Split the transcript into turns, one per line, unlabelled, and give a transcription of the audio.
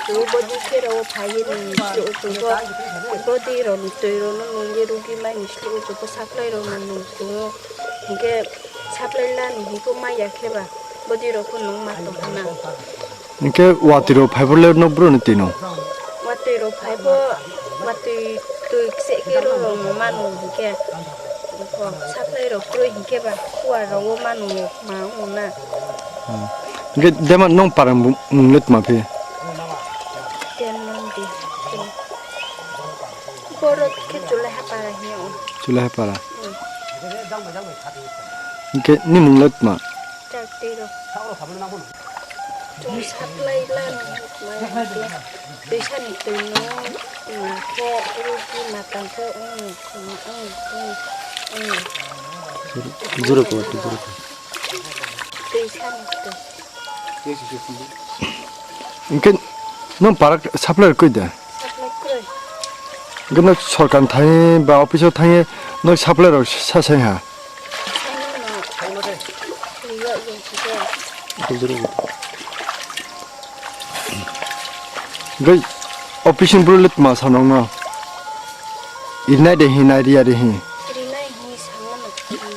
tu body kero phayin tu tu body ron tu ron nungi rugi mai nislu tu supply ron nung tu hingke supply la ni ko mai yakheba body ro ko nung ma to na
이게 와티로 파이블레 노브로는 뛰노.
watero phaibo wati tu se kero ro manu hingke ko supply ro pro hingke ba kuwa ro manu ma una
이게 내만 농 빠른 릇 마피.
tenong di boro ke chula ha para hiyo
줄라 해봐라. 이게 니문 릇 마.
Tiro. Chúng sắp lấy lên mà bisa nih tuh kayak rugi matang ke
부드럽고 부드럽고.
bisa nih tuh
이게 넌 바락 사플레를 끄대.
sắp lấy cười
이게 너 설간 타이 바 오피스 타이 너 사플레를 사세야.
anh mà liệu gì thì kêu
부드럽고. 이게 오피싱 브룰릿 마 사농나. 이나데 히나리아데 히.
cái này hi sáng nó kiri